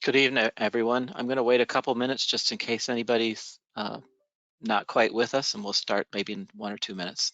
Good evening, everyone. I'm going to wait a couple minutes just in case anybody's not quite with us, and we'll start maybe in 1 or 2 minutes.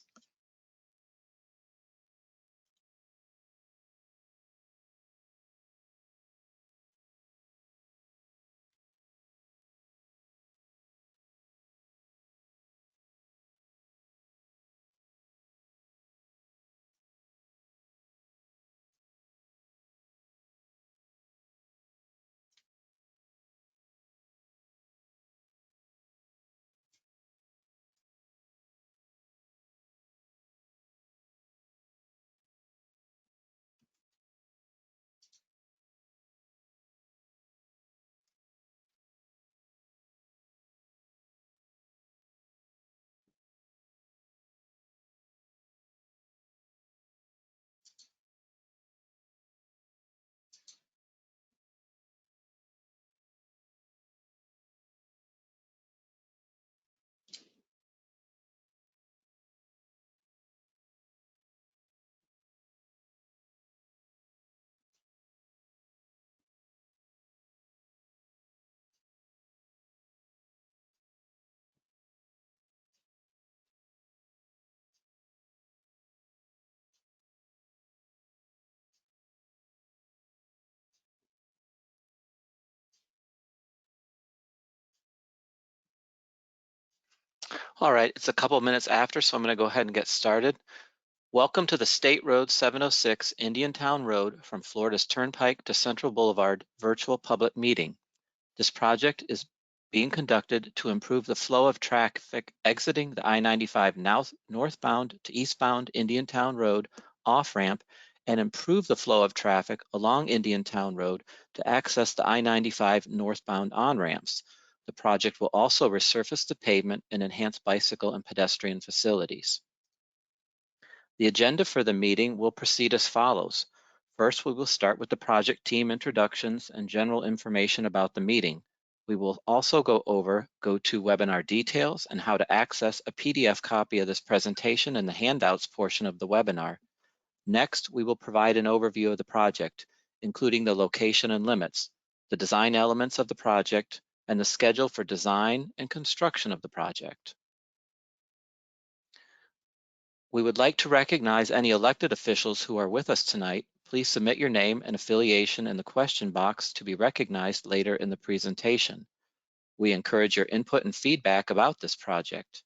All right, it's a couple minutes after, so I'm going to go ahead and get started. Welcome to the State Road 706 Indiantown Road from Florida's Turnpike to Central Boulevard virtual public meeting. This project is being conducted to improve the flow of traffic exiting the I-95 northbound to eastbound Indiantown Road off-ramp and improve the flow of traffic along Indiantown Road to access the I-95 northbound on-ramps. The project will also resurface the pavement and enhance bicycle and pedestrian facilities. The agenda for the meeting will proceed as follows. First, we will start with the project team introductions and general information about the meeting. We will also go over GoToWebinar details and how to access a PDF copy of this presentation in the handouts portion of the webinar. Next, we will provide an overview of the project, including the location and limits, the design elements of the project, and the schedule for design and construction of the project. We would like to recognize any elected officials who are with us tonight. Please submit your name and affiliation in the question box to be recognized later in the presentation. We encourage your input and feedback about this project.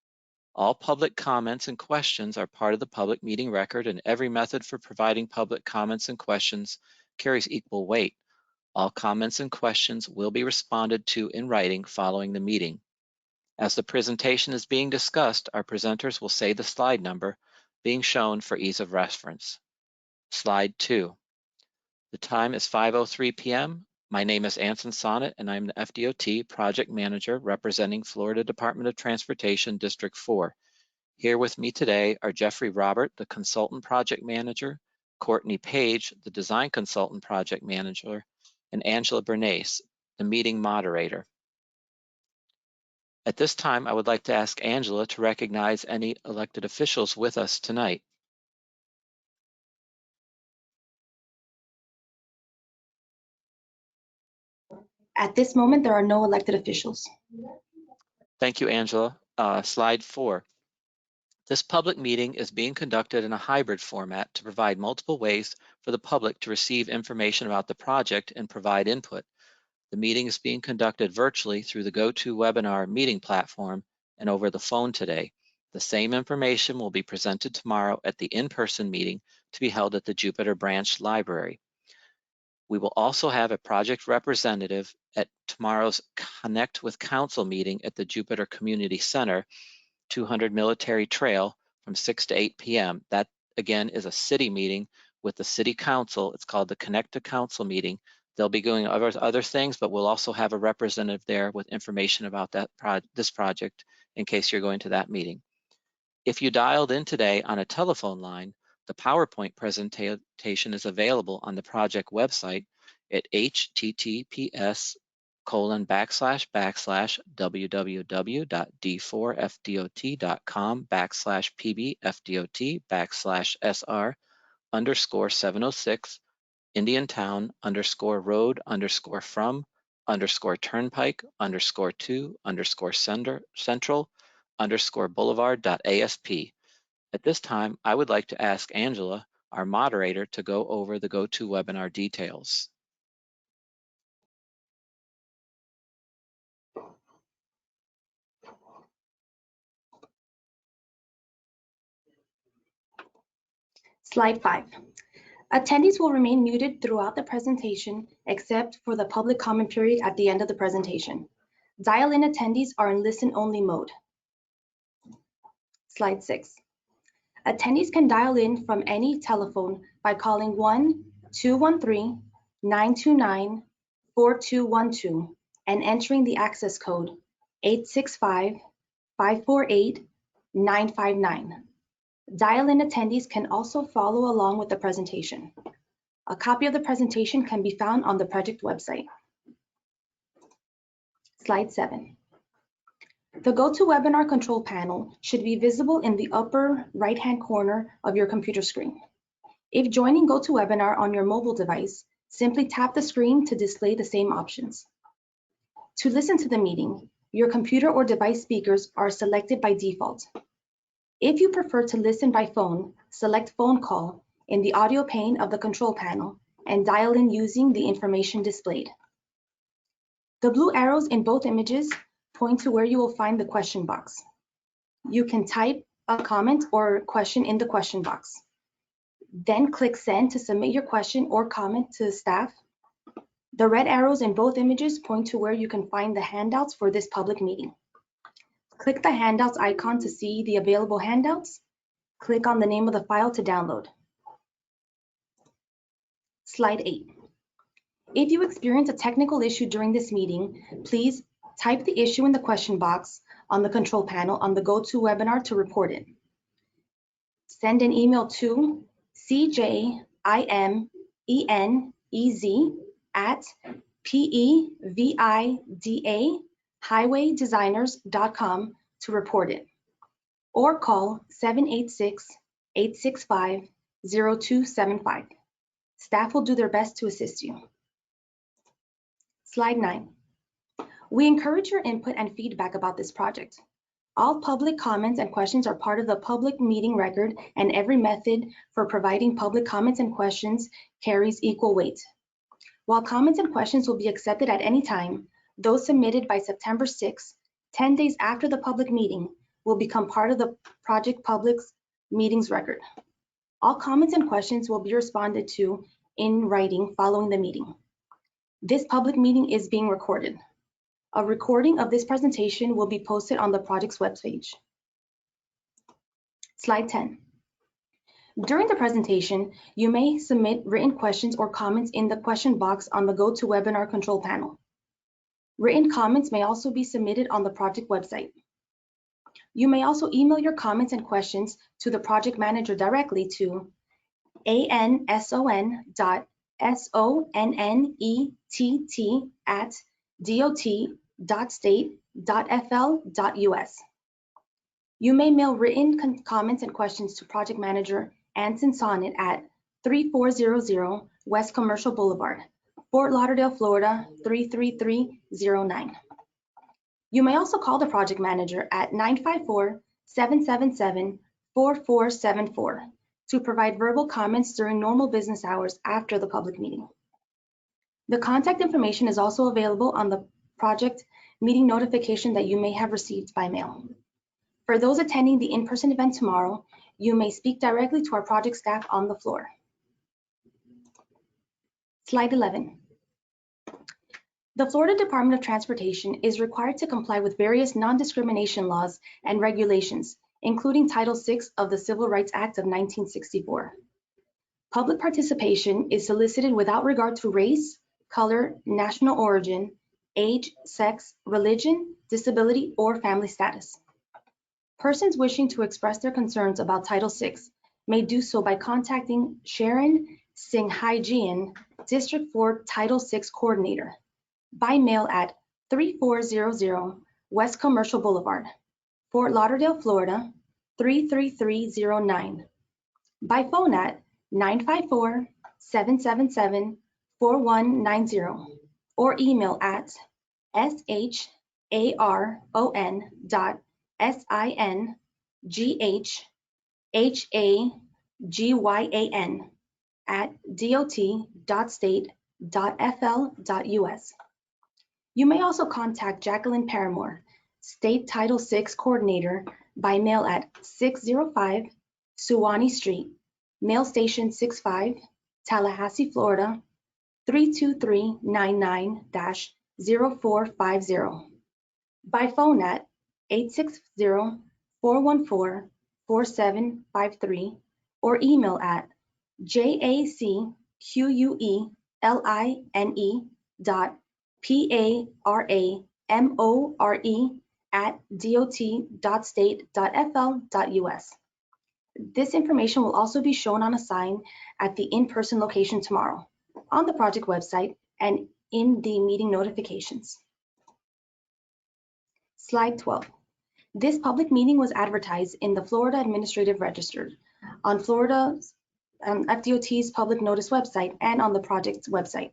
All public comments and questions are part of the public meeting record, and every method for providing public comments and questions carries equal weight. All comments and questions will be responded to in writing following the meeting. As the presentation is being discussed, our presenters will say the slide number being shown for ease of reference. Slide 2. The time is 5:03 p.m. My name is Anson Sonnet, and I'm the FDOT Project Manager representing Florida Department of Transportation District 4. Here with me today are Jeffrey Robert, the Consultant Project Manager, Courtney Page, the Design Consultant Project Manager, and Angela Bernays, the Meeting Moderator. At this time, I would like to ask Angela to recognize any elected officials with us tonight. At this moment, there are no elected officials. Thank you, Angela. Slide 4. This public meeting is being conducted in a hybrid format to provide multiple ways for the public to receive information about the project and provide input. The meeting is being conducted virtually through the GoToWebinar meeting platform and over the phone today. The same information will be presented tomorrow at the in-person meeting to be held at the Jupiter Branch Library. We will also have a project representative at tomorrow's Connect with Council meeting at the Jupiter Community Center, 200 Military Trail from 6 to 8 p.m. That, again, is a city meeting with the City Council. It's called the Connect to Council meeting. They'll be going over other things, but we'll also have a representative there with information about this project in case you're going to that meeting. If you dialed in today on a telephone line, the PowerPoint presentation is available on the project website at https://www.d4fdot.com/pbfdot/SR_706 Indiantown_road_from Turnpike _2 _ Boulevard.asp. At this time, I would like to ask Angela, our moderator, to go over the GoToWebinar details. Slide 5. Attendees will remain muted throughout the presentation except for the public comment period at the end of the presentation. Dial-in attendees are in listen-only mode. Slide 6. Attendees can dial in from any telephone by calling 1-213-929-4212 and entering the access code 865-548-959. Dial-in attendees can also follow along with the presentation. A copy of the presentation can be found on the project website. Slide 7. The GoToWebinar control panel should be visible in the upper right-hand corner of your computer screen. If joining GoToWebinar on your mobile device, simply tap the screen to display the same options. To listen to the meeting, your computer or device speakers are selected by default. If you prefer to listen by phone, select Phone Call in the audio pane of the control panel and dial in using the information displayed. The blue arrows in both images point to where you will find the question box. You can type a comment or question in the question box. Then click Send to submit your question or comment to staff. The red arrows in both images point to where you can find the handouts for this public meeting. Click the handouts icon to see the available handouts. Click on the name of the file to download. Slide 8. If you experience a technical issue during this meeting, please type the issue in the question box on the control panel on the GoToWebinar to report it. Send an email to cjimez@pevida-highwaydesigners.com to report it, or call 786-865-0275. Staff will do their best to assist you. Slide 9. We encourage your input and feedback about this project. All public comments and questions are part of the public meeting record, and every method for providing public comments and questions carries equal weight. While comments and questions will be accepted at any time, those submitted by September 6, 10 days after the public meeting, will become part of the project public meetings record. All comments and questions will be responded to in writing following the meeting. This public meeting is being recorded. A recording of this presentation will be posted on the project's webpage. Slide 10. During the presentation, you may submit written questions or comments in the question box on the GoToWebinar control panel. Written comments may also be submitted on the project website. You may also email your comments and questions to the project manager directly to ansonett@dot.state.fl.us. You may mail written comments and questions to Project Manager Anson Sonnet at 3400 West Commercial Boulevard, Fort Lauderdale, Florida 33309. You may also call the project manager at 954-777-4474 to provide verbal comments during normal business hours after the public meeting. The contact information is also available on the project meeting notification that you may have received by mail. For those attending the in-person event tomorrow, you may speak directly to our project staff on the floor. Slide 11. The Florida Department of Transportation is required to comply with various non-discrimination laws and regulations, including Title VI of the Civil Rights Act of 1964. Public participation is solicited without regard to race, color, national origin, age, sex, religion, disability, or family status. Persons wishing to express their concerns about Title VI may do so by contacting Sharon Singhajian, District 4 Title VI Coordinator, by mail at 3400 West Commercial Boulevard, Fort Lauderdale, Florida 33309, by phone at 954-777-4190, or email at sharon.singhagan@dot.state.fl.us. You may also contact Jacqueline Paramore, State Title VI Coordinator, by mail at 605 Suwannee Street, Mail Station 65, Tallahassee, Florida 32399-0450. By phone at 860-414-4753 or email at jacqueline.paramore@dot.state.fl.us. This information will also be shown on a sign at the in-person location tomorrow, on the project website, and in the meeting notifications. Slide 12. This public meeting was advertised in the Florida Administrative Register, on Florida's FDOT's public notice website, and on the project's website.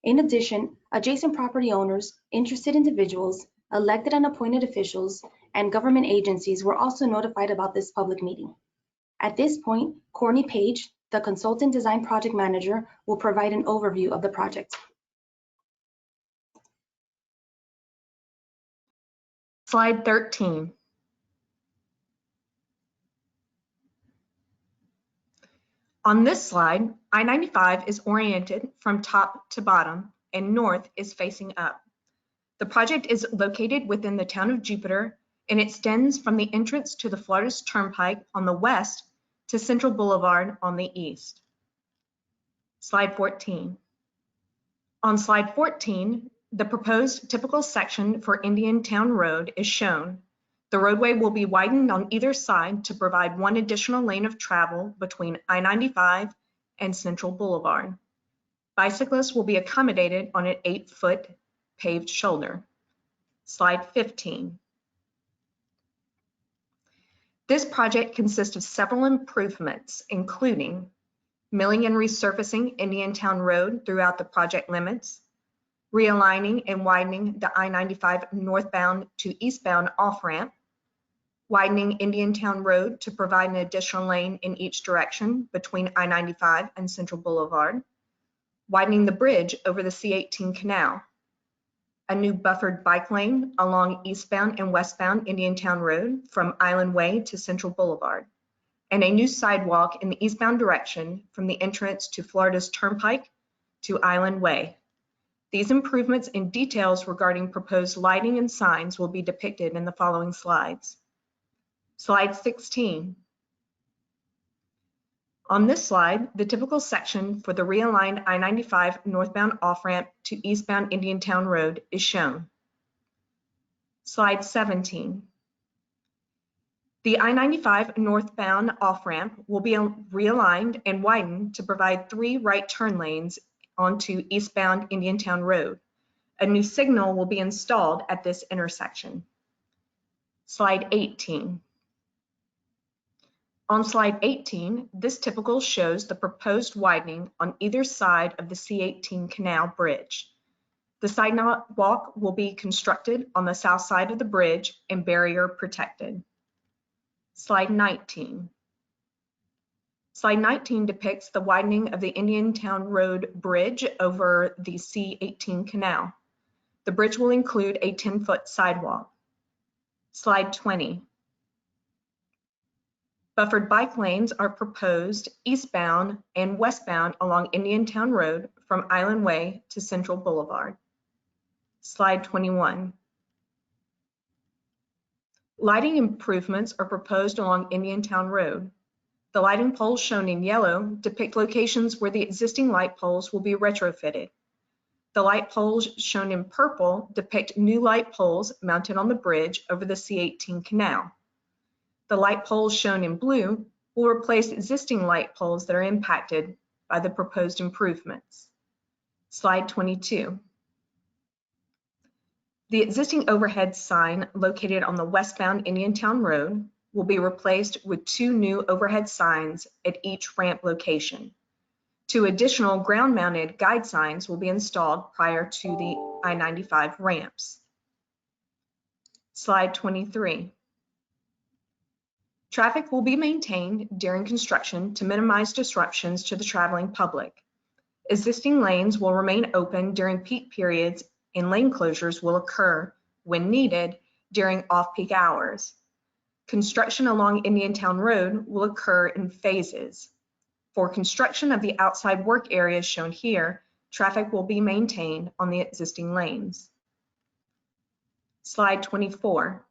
In addition, adjacent property owners, interested individuals, elected and appointed officials, and government agencies were also notified about this public meeting. At this point, Courtney Page, the Consultant Design Project Manager, will provide an overview of the project. Slide 13. On this slide, I-95 is oriented from top to bottom and north is facing up. The project is located within the town of Jupiter and extends from the entrance to the Florida's Turnpike on the west to Central Boulevard on the east. Slide 14. On slide 14, the proposed typical section for Indiantown Road is shown. The roadway will be widened on either side to provide one additional lane of travel between I-95 and Central Boulevard. Bicyclists will be accommodated on an 8-foot paved shoulder. Slide 15. This project consists of several improvements, including milling and resurfacing Indiantown Road throughout the project limits, realigning and widening the I-95 northbound to eastbound off-ramp, widening Indiantown Road to provide an additional lane in each direction between I-95 and Central Boulevard, widening the bridge over the C-18 canal, a new buffered bike lane along eastbound and westbound Indiantown Road from Island Way to Central Boulevard, and a new sidewalk in the eastbound direction from the entrance to Florida's Turnpike to Island Way. These improvements and details regarding proposed lighting and signs will be depicted in the following slides. Slide 16. On this slide, the typical section for the realigned I-95 northbound off-ramp to eastbound Indiantown Road is shown. Slide 17. The I-95 northbound off-ramp will be realigned and widened to provide 3 right turn lanes onto eastbound Indiantown Road. A new signal will be installed at this intersection. Slide 18. On slide 18, this typical shows the proposed widening on either side of the C-18 Canal Bridge. The sidewalk will be constructed on the south side of the bridge and barrier protected. Slide 19. Slide 19 depicts the widening of the Indiantown Road Bridge over the C-18 Canal. The bridge will include a 10-foot sidewalk. Slide 20. Buffered bike lanes are proposed eastbound and westbound along Indiantown Road from Island Way to Central Boulevard. Slide 21. Lighting improvements are proposed along Indiantown Road. The lighting poles shown in yellow depict locations where the existing light poles will be retrofitted. The light poles shown in purple depict new light poles mounted on the bridge over the C-18 Canal. The light poles shown in blue will replace existing light poles that are impacted by the proposed improvements. Slide 22. The existing overhead sign located on the westbound Indiantown Road will be replaced with 2 new overhead signs at each ramp location. 2 additional ground-mounted guide signs will be installed prior to the I-95 ramps. Slide 23. Traffic will be maintained during construction to minimize disruptions to the traveling public. Existing lanes will remain open during peak periods, and lane closures will occur when needed during off-peak hours. Construction along Indiantown Road will occur in phases. For construction of the outside work areas shown here, traffic will be maintained on the existing lanes. Slide 24.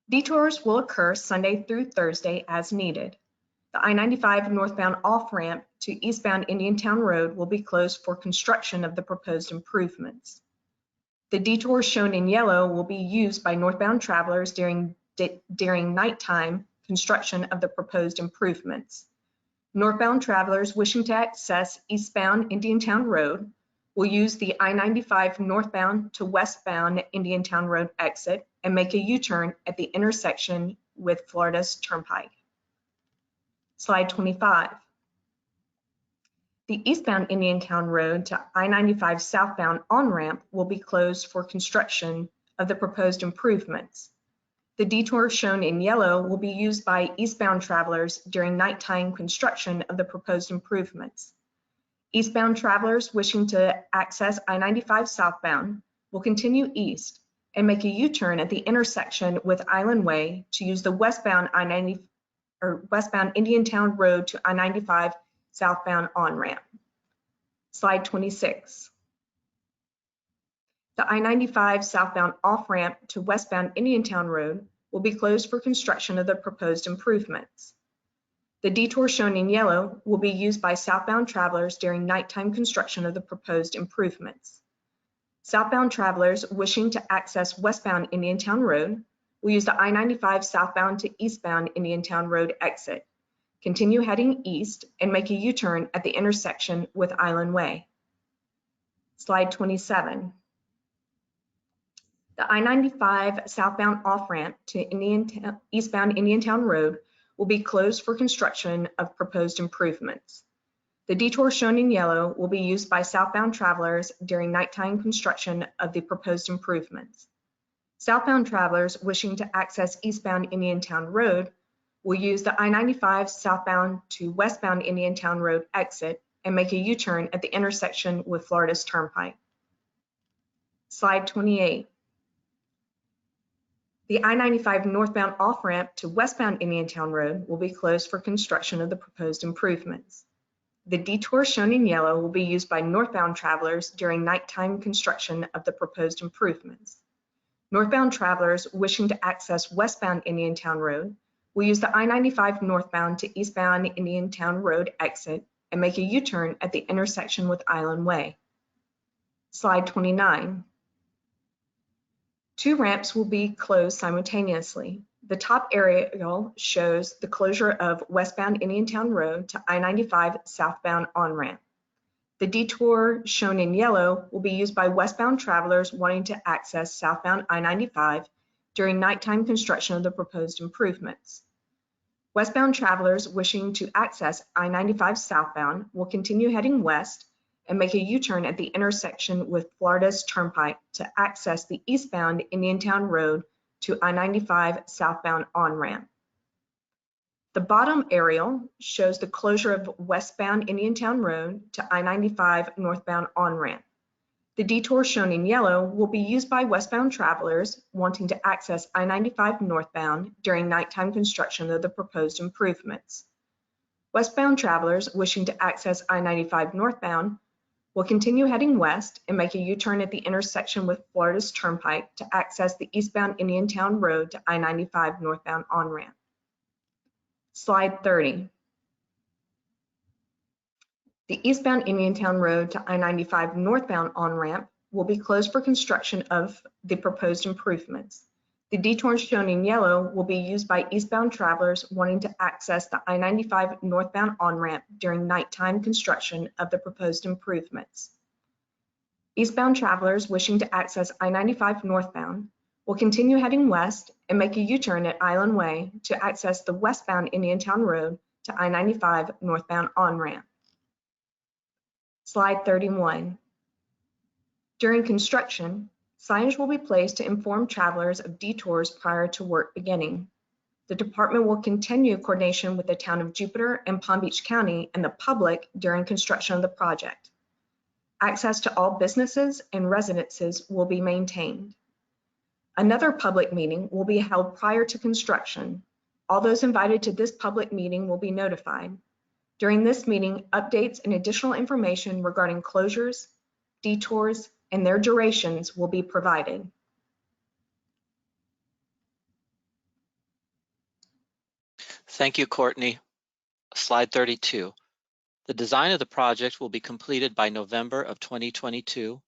Detours will occur Sunday through Thursday as needed. The I-95 northbound off-ramp to eastbound Indiantown Road will be closed for construction of the proposed improvements. The detours shown in yellow will be used by northbound travelers during nighttime construction of the proposed improvements. Northbound travelers wishing to access eastbound Indiantown Road will use the I-95 northbound to westbound Indiantown Road exit and make a U-turn at the intersection with Florida's Turnpike. Slide 25. The eastbound Indiantown Road to I-95 southbound on-ramp will be closed for construction of the proposed improvements. The detour shown in yellow will be used by eastbound travelers during nighttime construction of the proposed improvements. Eastbound travelers wishing to access I-95 southbound will continue east and make a U-turn at the intersection with Island Way to use the westbound Indiantown Road to I-95 southbound on-ramp. Slide 26. The I-95 southbound off-ramp to westbound Indiantown Road will be closed for construction of the proposed improvements. The detour shown in yellow will be used by southbound travelers during nighttime construction of the proposed improvements. Southbound travelers wishing to access westbound Indiantown Road will use the I-95 southbound to eastbound Indiantown Road exit, continue heading east, and make a U-turn at the intersection with Island Way. Slide 27. The I-95 southbound off-ramp to eastbound Indiantown Road will be closed for construction of proposed improvements. The detour shown in yellow will be used by southbound travelers during nighttime construction of the proposed improvements. Southbound travelers wishing to access eastbound Indiantown Road will use the I-95 southbound to westbound Indiantown Road exit and make a U-turn at the intersection with Florida's Turnpike. Slide 28. The I-95 northbound off-ramp to westbound Indiantown Road will be closed for construction of the proposed improvements. The detour shown in yellow will be used by northbound travelers during nighttime construction of the proposed improvements. Northbound travelers wishing to access westbound Indiantown Road will use the I-95 northbound to eastbound Indiantown Road exit and make a U-turn at the intersection with Island Way. Slide 29. 2 ramps will be closed simultaneously. The top aerial shows the closure of westbound Indiantown Road to I-95 southbound on-ramp. The detour shown in yellow will be used by westbound travelers wanting to access southbound I-95 during nighttime construction of the proposed improvements. Westbound travelers wishing to access I-95 southbound will continue heading west and make a U-turn at the intersection with Florida's Turnpike to access the eastbound Indiantown Road to I-95 southbound on-ramp. The bottom aerial shows the closure of westbound Indiantown Road to I-95 northbound on-ramp. The detour shown in yellow will be used by westbound travelers wanting to access I-95 northbound during nighttime construction of the proposed improvements. Westbound travelers wishing to access I-95 northbound will continue heading west and make a U-turn at the intersection with Florida's Turnpike to access the eastbound Indiantown Road to I-95 northbound on-ramp. Slide 30. The eastbound Indiantown Road to I-95 northbound on-ramp will be closed for construction of the proposed improvements. The detours shown in yellow will be used by eastbound travelers wanting to access the I-95 northbound on-ramp during nighttime construction of the proposed improvements. Eastbound travelers wishing to access I-95 northbound will continue heading west and make a U-turn at Island Way to access the westbound Indiantown Road to I-95 northbound on-ramp. Slide 31. During construction, signage will be placed to inform travelers of detours prior to work beginning. The department will continue coordination with the town of Jupiter and Palm Beach County and the public during construction of the project. Access to all businesses and residences will be maintained. Another public meeting will be held prior to construction. All those invited to this public meeting will be notified. During this meeting, updates and additional information regarding closures, detours, and their durations will be provided. Thank you, Courtney. Slide 32. The design of the project will be completed by November of 2022.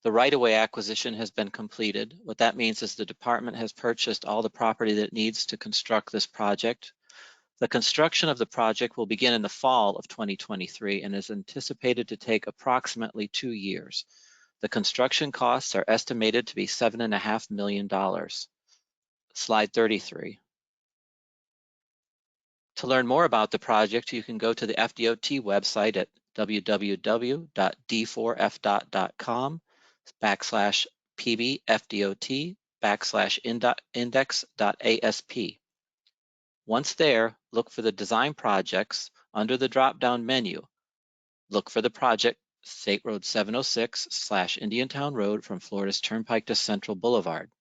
The right-of-way acquisition has been completed. What that means is the department has purchased all the property that it needs to construct this project. The construction of the project will begin in the fall of 2023 and is anticipated to take approximately 2 years. The construction costs are estimated to be $7.5 million. Slide 33. To learn more about the project, you can go to the FDOT website at www.d4f.com/pbfdot/index.asp. Once there, look for the design projects under the drop-down menu. Look for the project State Road 706/Indiantown Road from Florida's Turnpike to Central Boulevard.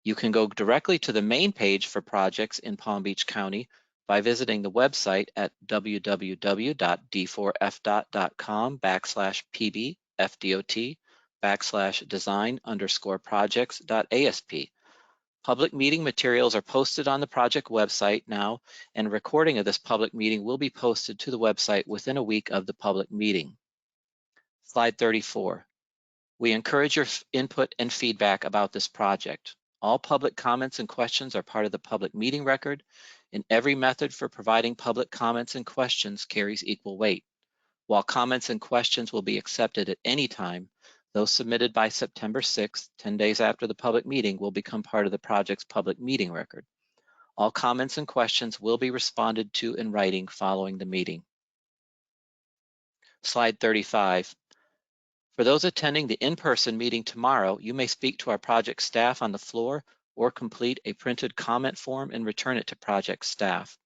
You can go directly to the main page for projects in Palm Beach County by visiting the website at www.d4f.com/pbfdot/design_projects.asp. Public meeting materials are posted on the project website now, and a recording of this public meeting will be posted to the website within a week of the public meeting. Slide 34. We encourage your input and feedback about this project. All public comments and questions are part of the public meeting record, and every method for providing public comments and questions carries equal weight. While comments and questions will be accepted at any time, those submitted by September 6th, 10 days after the public meeting, will become part of the project's public meeting record. All comments and questions will be responded to in writing following the meeting. Slide 35. For those attending the in-person meeting tomorrow, you may speak to our project staff on the floor or complete a printed comment form and return it to project staff.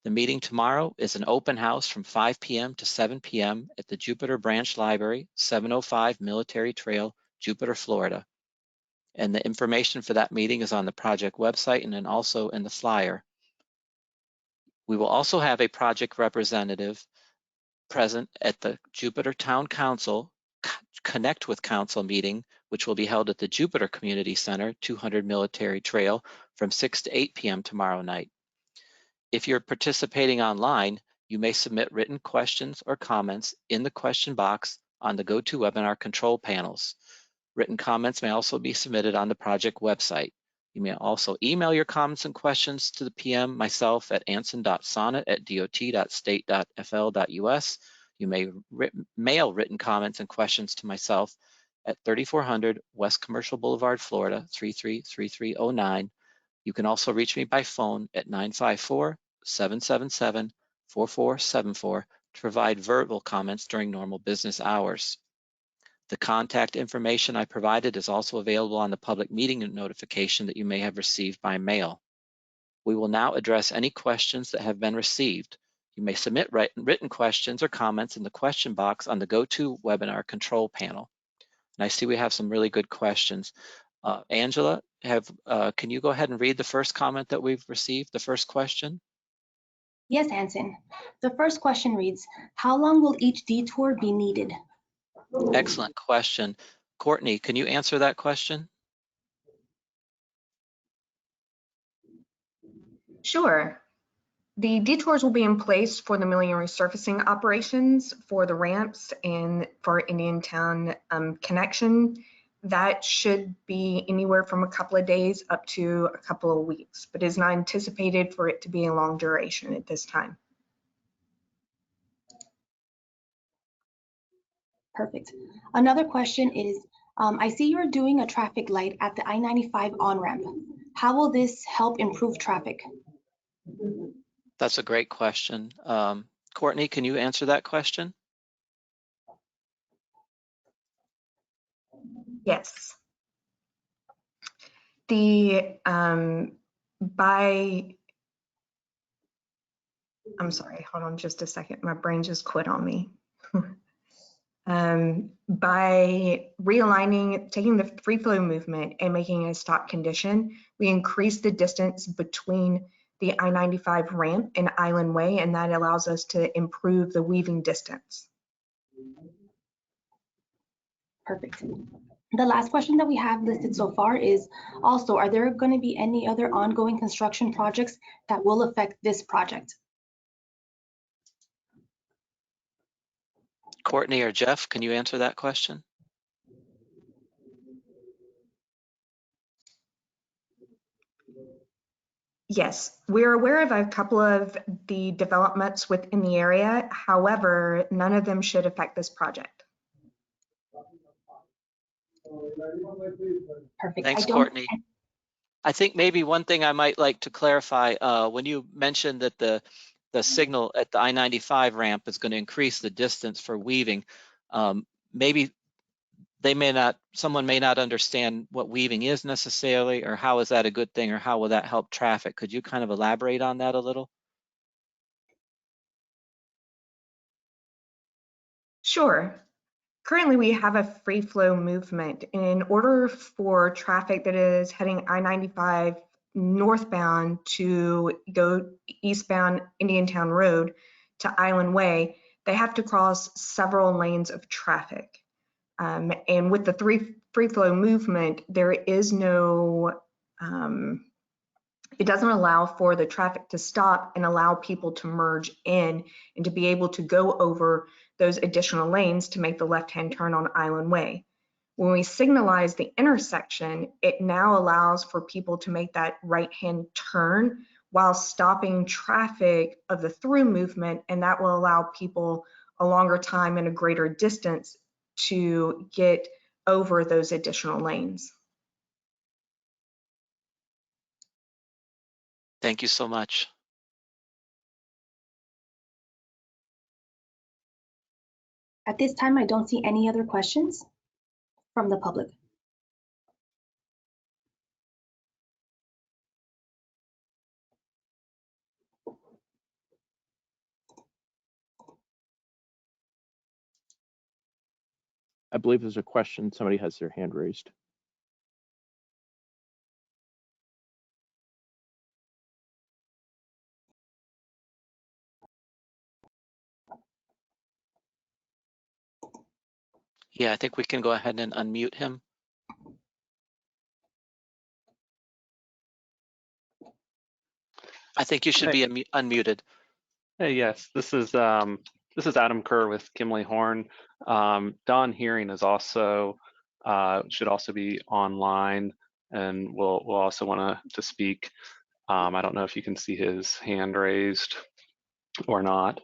The meeting tomorrow is an open house from 5 p.m. to 7 p.m. at the Jupiter Branch Library, 705 Military Trail, Jupiter, Florida. And the information for that meeting is on the project website and then also in the flyer. We will also have a project representative present at the Jupiter Town Council Connect with Council meeting, which will be held at the Jupiter Community Center, 200 Military Trail, from 6 to 8 p.m. tomorrow night. If you're participating online, you may submit written questions or comments in the question box on the GoToWebinar control panels. Written comments may also be submitted on the project website. You may also email your comments and questions to the PM, myself, at anson.sonnet@dot.state.fl.us. You may mail written comments and questions to myself at 3400 West Commercial Boulevard, Florida, 333309. You can also reach me by phone at 954-777-4474 to provide verbal comments during normal business hours. The contact information I provided is also available on the public meeting notification that you may have received by mail. We will now address any questions that have been received. You may submit written questions or comments in the question box on the GoToWebinar control panel. And I see we have some really good questions. Angela, can you go ahead and read the first comment that we've received, the first question? Yes, Anson. The first question reads, how long will each detour be needed? Excellent question. Courtney, can you answer that question? Sure. The detours will be in place for the milling and resurfacing operations, for the ramps, and for Indiantown connection. That should be anywhere from a couple of days up to a couple of weeks, but is not anticipated for it to be a long duration at this time. Perfect. Another question is, I see you're doing a traffic light at the I-95 on-ramp. How will this help improve traffic? That's a great question. Courtney, can you answer that question? Yes. The I'm sorry, hold on just a second. My brain just quit on me. By realigning, taking the free flow movement and making it a stop condition, we increase the distance between the I-95 ramp and Island Way, and that allows us to improve the weaving distance. Perfect. The last question that we have listed so far is also, are there going to be any other ongoing construction projects that will affect this project? Courtney or Jeff, can you answer that question? Yes, we're aware of a couple of the developments within the area. However, none of them should affect this project. Perfect. Thanks, Courtney. I think maybe one thing I might like to clarify, when you mentioned that the signal at the I-95 ramp is going to increase the distance for weaving, maybe someone may not understand what weaving is necessarily, or how is that a good thing, or how will that help traffic? Could you kind of elaborate on that a little? Sure. Currently, we have a free flow movement. In order for traffic that is heading I-95 northbound to go eastbound Indiantown Road to Island Way, they have to cross several lanes of traffic. And with the free flow movement, there is no, it doesn't allow for the traffic to stop and allow people to merge in and to be able to go over those additional lanes to make the left-hand turn on Island Way. When we signalize the intersection, it now allows for people to make that right-hand turn while stopping traffic of the through movement, and that will allow people a longer time and a greater distance to get over those additional lanes. Thank you so much. At this time, I don't see any other questions from the public. I believe there's a question. Somebody has their hand raised. Yeah, I think we can go ahead and unmute him. I think you should be unmuted. Hey, yes, this is Adam Kerr with Kimley Horn. Don Hearing is also should also be online, and will also want to speak. I don't know if you can see his hand raised or not,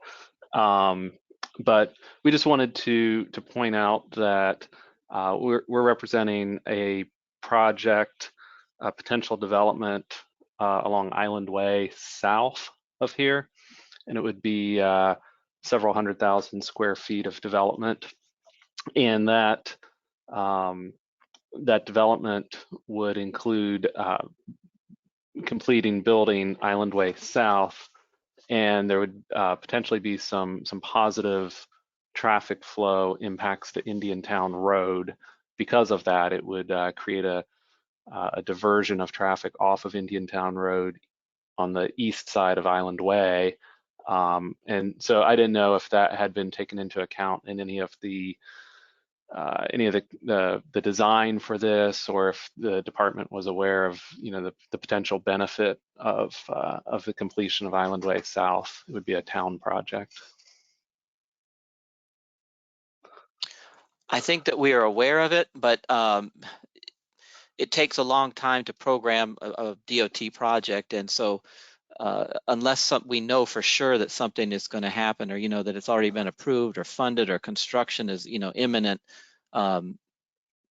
but we just wanted to point out that we're representing a project, a potential development along Island Way south of here. And it would be several 100,000 square feet of development, and that development would include completing building Island Way South, and there would potentially be some positive traffic flow impacts to Indiantown Road. Because of that, it would create a diversion of traffic off of Indiantown Road on the east side of Island Way. And so I didn't know if that had been taken into account in any of the design for this, or if the department was aware of the potential benefit of the completion of Island Way South. It would be a town project. I think that we are aware of it, but it takes a long time to program a DOT project, and so unless we know for sure that something is going to happen, or that it's already been approved or funded, or construction is imminent,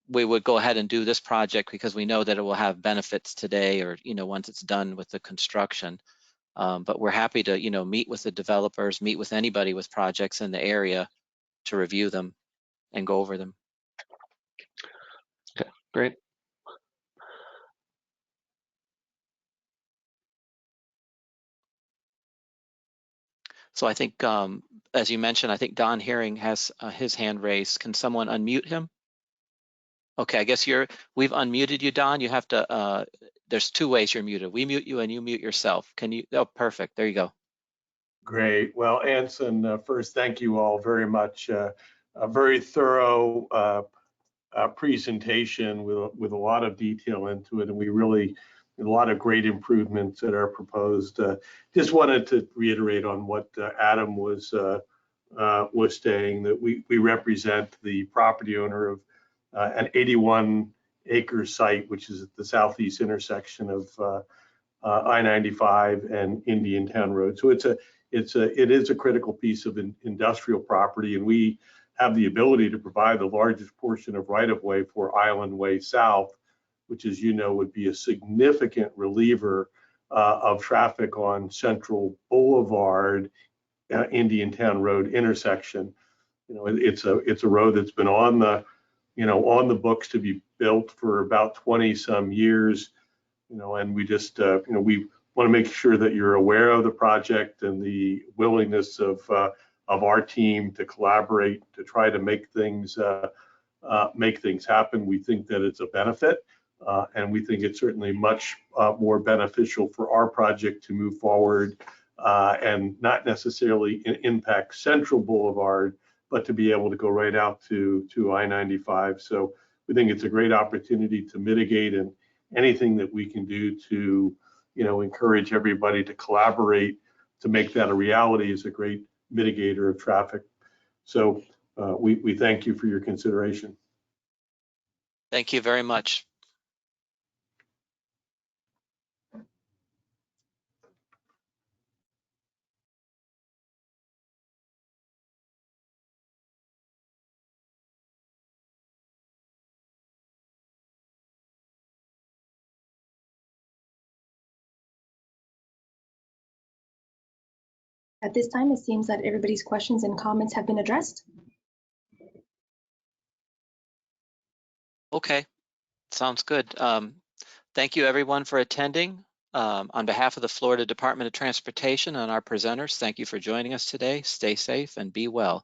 we would go ahead and do this project because we know that it will have benefits today, or once it's done with the construction. But we're happy to, meet with the developers, meet with anybody with projects in the area to review them and go over them. Okay, great. So I think, as you mentioned, I think Don Herring has his hand raised. Can someone unmute him? Okay, I guess we've unmuted you, Don. You have to, there's two ways you're muted. We mute you and you mute yourself. Can you, oh, perfect, there you go. Great. Well, Anson, first, thank you all very much. A very thorough presentation with a lot of detail into it, and we really a lot of great improvements that are proposed. Just wanted to reiterate on what Adam was saying, that we represent the property owner of an 81-acre site, which is at the southeast intersection of I-95 and Indiantown Road. So it is a critical piece of industrial property, and we have the ability to provide the largest portion of right-of-way for Island Way South, which, as you know, would be a significant reliever of traffic on Central Boulevard, Indiantown Road intersection. It's a road that's been on the books to be built for about 20 some years. And we just, we want to make sure that you're aware of the project and the willingness of our team to collaborate to try to make things happen. We think that it's a benefit, and we think it's certainly much more beneficial for our project to move forward and not necessarily impact Central Boulevard, but to be able to go right out to I-95. So we think it's a great opportunity to mitigate, and anything that we can do to, encourage everybody to collaborate to make that a reality is a great mitigator of traffic. So we thank you for your consideration. Thank you very much. At this time, it seems that everybody's questions and comments have been addressed. Okay, sounds good. Thank you everyone for attending. On behalf of the Florida Department of Transportation and our presenters, thank you for joining us today. Stay safe and be well.